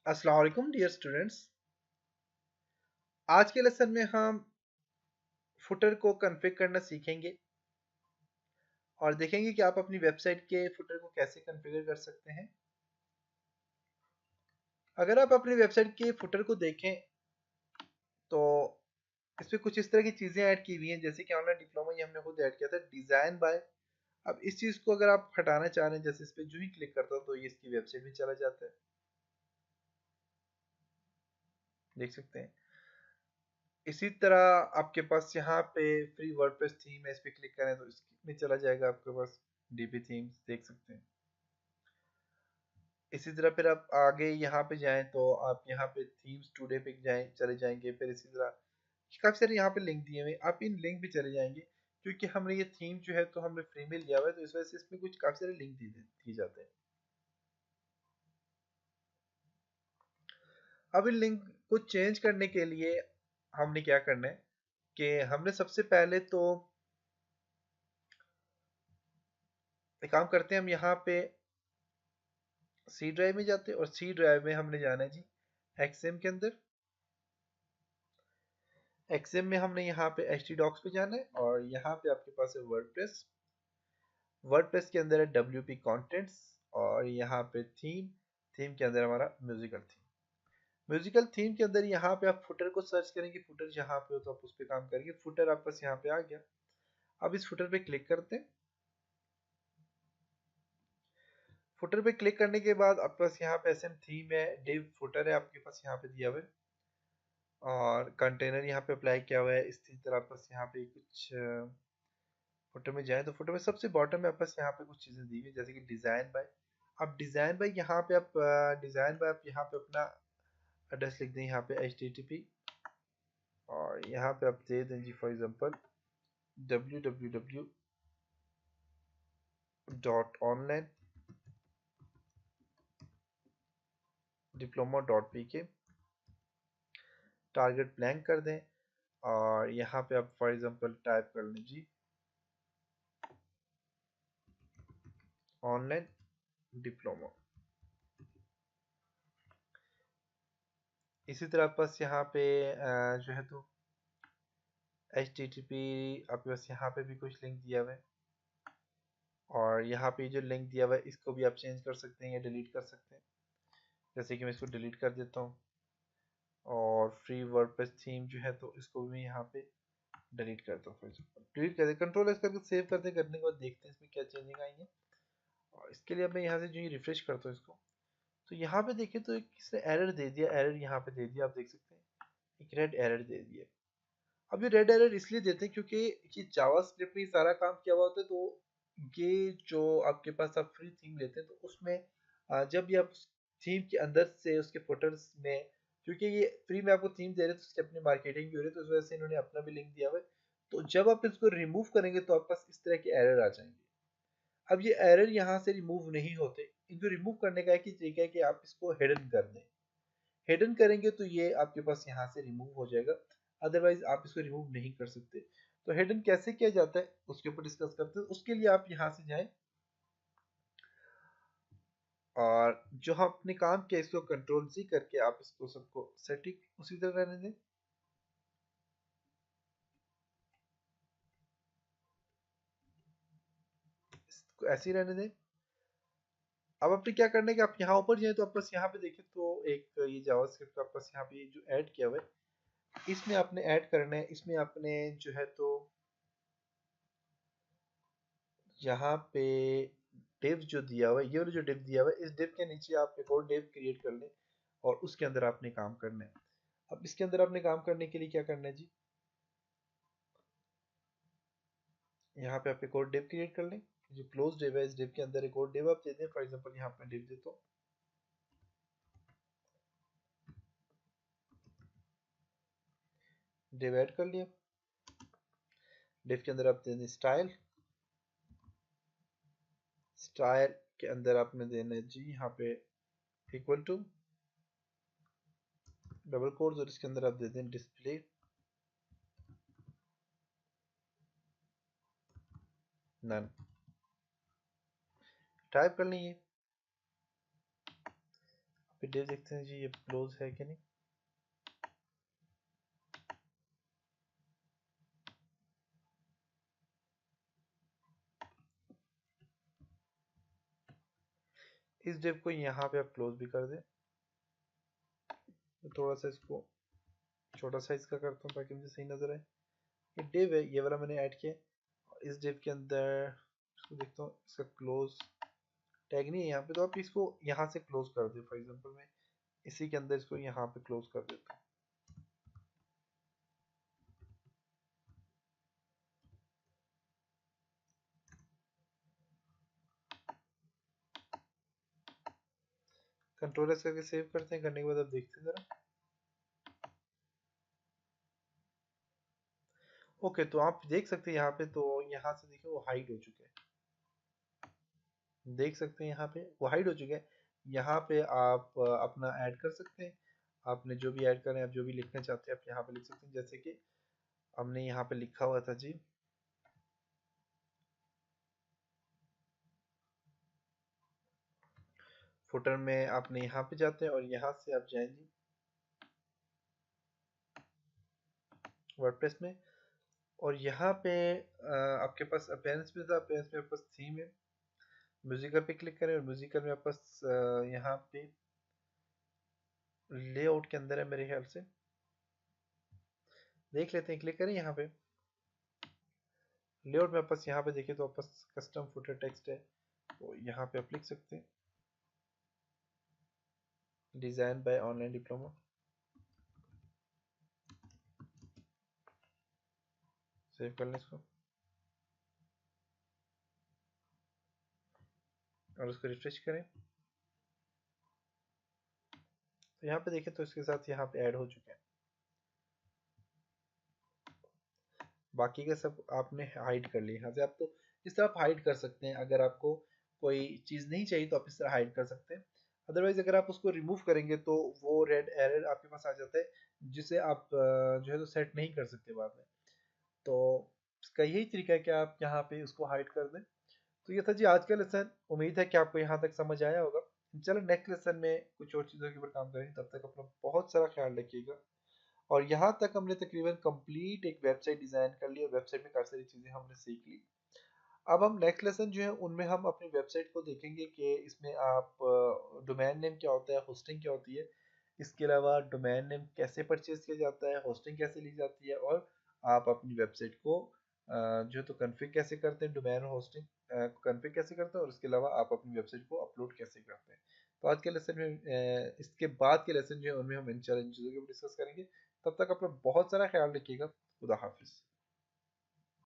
अस्सलाम वालेकुम dear students. आज के लेसन में हम फुटर को कॉन्फ़िगर करना सीखेंगे और देखेंगे कि आप अपनी वेबसाइट के फुटर को कैसे कॉन्फ़िगर कर सकते हैं। अगर आप अपनी वेबसाइट के फुटर को देखें तो इसमें कुछ इस तरह की चीज़ें ऐड की हुई हैं, जैसे कि ऑनलाइन डिप्लोमा ये हमने खुद ऐड किया था, डिज़ाइन बाय। अब इस चीज़ को अगर आप हटाना चाह रहे हैं, जैसे इस पर जो ही क्लिक करता हूँ तो ये इसकी वेबसाइट में चला जाता है, देख सकते हैं। इसी तरह आपके पास यहाँ पे फ्री वर्डप्रेस थीम है, इस पर क्लिक करें तो इसमें चला जाएगा आपके पास डीबी थीम्स, देख सकते हैं। इसी तरह फिर आप आगे यहाँ पे जाएं तो आप यहाँ पे थीम्स टुडे पे चले जाएंगे। फिर इसी तरह काफी सारे यहाँ पे लिंक दिए हुए हैं, आप इन लिंक भी चले जाएंगे, क्योंकि हमने ये थीम जो है तो हमने फ्री में लिया हुआ है, तो इस वजह से इसमें कुछ काफी सारे लिंक दिए जाते हैं। अब इन लिंक को चेंज करने के लिए हमने क्या करना है कि हमने सबसे पहले तो एक काम करते हैं, हम यहाँ पे सी ड्राइव में जाते हैं और सी ड्राइव में हमने जाना है जी एक्सएम के अंदर। एक्सएम में हमने यहाँ पे एच टी डॉक्स पे जाना है और यहाँ पे आपके पास है वर्डप्रेस। वर्डप्रेस के अंदर है डब्ल्यू पी कॉन्टेंट्स और यहाँ पे थीम, थीम के अंदर हमारा म्यूजिकल थीम। म्यूजिकल थीम के अंदर यहाँ पे आप फुटर को सर्च करेंगे, फुटर जहाँ पे हो तो आप उस पर काम करेंगे। फुटर आपके पास यहाँ पे आ गया। अब इस फुटर पे क्लिक करते हैं। फुटर पे क्लिक करने के बाद आपके पास यहाँ पे एसएम थीम है, डिव फुटर है आपके पास यहाँ पे दिया हुआ है और कंटेनर यहाँ पे अप्लाई किया हुआ है। इसी तरह आपके पास यहाँ पे कुछ फुटर में जाए तो फुटर में सबसे बॉटम में आपके पास यहाँ पे कुछ चीज़ें दी हुई है, जैसे कि डिज़ाइन बाय। अब डिज़ाइन बाय यहाँ पे आप डिज़ाइन बाय आप यहाँ पे अपना एड्रेस लिख दें, यहाँ पे http और यहाँ पे आप दे दें जी for example www.onlinediploma.pk, target blank कर दें और यहाँ पे आप फॉर एग्जांपल टाइप कर लें जी ऑनलाइन डिप्लोमा। इसी तरह आपके पास यहाँ पे जो है तो http आपके पास यहाँ पे भी कुछ लिंक दिया हुआ है और यहाँ पे जो लिंक दिया हुआ है इसको भी आप चेंज कर सकते हैं या डिलीट कर सकते हैं। जैसे कि मैं इसको डिलीट कर देता हूँ और फ्री वर्डप्रेस थीम जो है तो इसको भी मैं यहाँ पे डिलीट करता हूँ। फॉर एग्जाम्पल डिलीट कर दे, कंट्रोल एस करके सेव करते, करने के बाद देखते हैं इसमें क्या चेंजिंग आई है। और इसके लिए अब मैं यहाँ से जो रिफ्रेश करता हूँ इसको, तो यहाँ पे देखिए तो एक किसने एरर दे दिया, एरर यहाँ पे दे दिया, आप देख सकते हैं एक रेड एरर दे दिया। अब ये रेड एरर इसलिए देते हैं क्योंकि ये जावास्क्रिप्ट में सारा काम किया हुआ होता है, तो ये जो आपके पास आप फ्री थीम लेते हैं तो उसमें जब भी आप थीम के अंदर से उसके फुटर्स में, क्योंकि ये फ्री में आपको थीम दे रहे हैं तो उसकी अपनी मार्केटिंग भी हो रही है, तो उस वजह से इन्होंने अपना भी लिंक दिया हुआ है। तो जब आप इसको रिमूव करेंगे तो आपके पास इस तरह के एरर आ जाएंगे। अब ये एरर यहाँ से रिमूव नहीं होते, इनको रिमूव करने का एक ही तरीका है कि आप इसको हिडन कर दें। हिडन करेंगे तो ये आपके पास यहाँ से रिमूव हो जाएगा, अदरवाइज आप इसको रिमूव नहीं कर सकते। तो हिडन कैसे किया जाता है उसके ऊपर डिस्कस करते हैं। उसके लिए आप यहाँ से जाएं और जो हम अपने काम किया इसको कंट्रोल जी करके आप इसको सबको सेटिंग उसी तरह रहने दें। इसको ऐसे ही रहने दें। अब आपने क्या करना है कि आप यहाँ ऊपर जाए तो आप बस यहाँ पे देखें तो एक ये जावास्क्रिप्ट का आपस यहाँ पे जो ऐड किया हुआ है इसमें आपने ऐड करना है। इसमें आपने जो है तो यहाँ पे डिव जो दिया हुआ है, ये वाला जो डिव दिया हुआ है, इस डिव के नीचे आप एक और डिव क्रिएट कर लें और उसके अंदर आपने काम करना है। अब इसके अंदर आपने काम करने के लिए क्या करना है जी, यहाँ पे आप एक और डिव क्रिएट कर लें। जो क्लोज डिव है इस डिव के अंदर एक और डिव आप दे दें। फॉर एग्जांपल यहाँ पे डिव देता हूँ, डिव ऐड कर लिया। डिव के अंदर आप दे दें स्टाइल। स्टाइल के अंदर आपने देना है जी यहाँ पे इक्वल टू डबल कोट्स और इसके अंदर आप दे दें डिस्प्ले नन। टाइप कर लेंगे। पे div देखते हैं जी, ये क्लोज है कि नहीं। इस div को यहाँ पे आप क्लोज भी कर दें। तो थोड़ा सा इसको छोटा साइज का करता हूँ ताकि मुझे सही नजर आए। ये div है, ये वाला मैंने ऐड किया। इस div के अंदर इसको देखता हूँ, इसका क्लोज टैग नहीं है यहाँ पे, तो आप इसको यहाँ से क्लोज कर दे। फॉर एग्जांपल मैं इसी के अंदर इसको यहाँ पे क्लोज कर देता हूँ। कंट्रोल एस करके सेव करते हैं। करने के बाद आप देखते हैं जरा। ओके, तो आप देख सकते हैं यहाँ पे, तो यहाँ से देखिए वो हाइड हो चुके हैं। देख सकते हैं यहाँ पे वो हाइड हो चुके हैं। यहाँ पे आप अपना ऐड कर सकते हैं। आपने जो भी ऐड करें, आप जो भी लिखना चाहते हैं आप यहाँ पे लिख सकते हैं। जैसे कि हमने यहाँ पे लिखा हुआ था जी, फुटर में आपने यहाँ पे जाते हैं और यहाँ से आप जाएंगे वर्डप्रेस में, और यहाँ पे आपके पास अपीयरेंस में था। अपीयरेंस में आपके पास थीम है। म्यूजिकल पे क्लिक करें और म्यूजिकल में आपके पास यहाँ पे लेआउट के अंदर है मेरे ख्याल से। देख लेते हैं, क्लिक करें यहाँ पे लेआउट में। आपस यहाँ पे देखिए तो आपस कस्टम फुटर टेक्स्ट है, तो यहाँ पे आप लिख सकते हैं design by online diploma. Save कर लें इसको और उसको रिफ्रेश करें। तो यहाँ पे देखें तो इसके साथ यहाँ पे ऐड हो चुके हैं। बाकी का सब आपने हाइड कर लिया। यहाँ से आप तो इस तरह आप हाइड कर सकते हैं। अगर आपको कोई चीज़ नहीं चाहिए तो आप इस तरह हाइड कर सकते हैं। अदरवाइज अगर आप उसको रिमूव करेंगे तो वो रेड एरर आपके पास आ जाता है, जिसे आप जो है तो सेट नहीं कर सकते बाद में। तो इसका यही तरीका है कि आप यहाँ पे उसको हाइड कर दें। तो ये था जी आज का लेसन। उम्मीद है कि आपको यहाँ तक समझ आया होगा। चलो नेक्स्ट लेसन में कुछ और चीज़ों के ऊपर काम करेंगे। तब तक अपना बहुत सारा ख्याल रखिएगा। और यहाँ तक हमने तकरीबन कंप्लीट एक वेबसाइट डिज़ाइन कर ली और वेबसाइट में काफ़ी सारी चीज़ें हमने सीख ली। अब हम नेक्स्ट लेसन जो है उनमें हम अपनी वेबसाइट को देखेंगे कि इसमें आप डोमेन नेम क्या होता है, होस्टिंग क्या होती है, इसके अलावा डोमेन नेम कैसे परचेज किया जाता है, होस्टिंग कैसे ली जाती है, और आप अपनी वेबसाइट को जो है तो कन्फिग कैसे करते हैं, डोमेन और होस्टिंग कन्फिग कैसे करते हैं, और इसके अलावा आप अपनी वेबसाइट को अपलोड कैसे करते हैं। तो आज के लेसन में इसके बाद के लेसन जो है उनमें हम इन चीज़ों के ऊपर डिस्कस करेंगे। तब तक अपना बहुत सारा ख्याल रखिएगा। खुदा हाफिज़।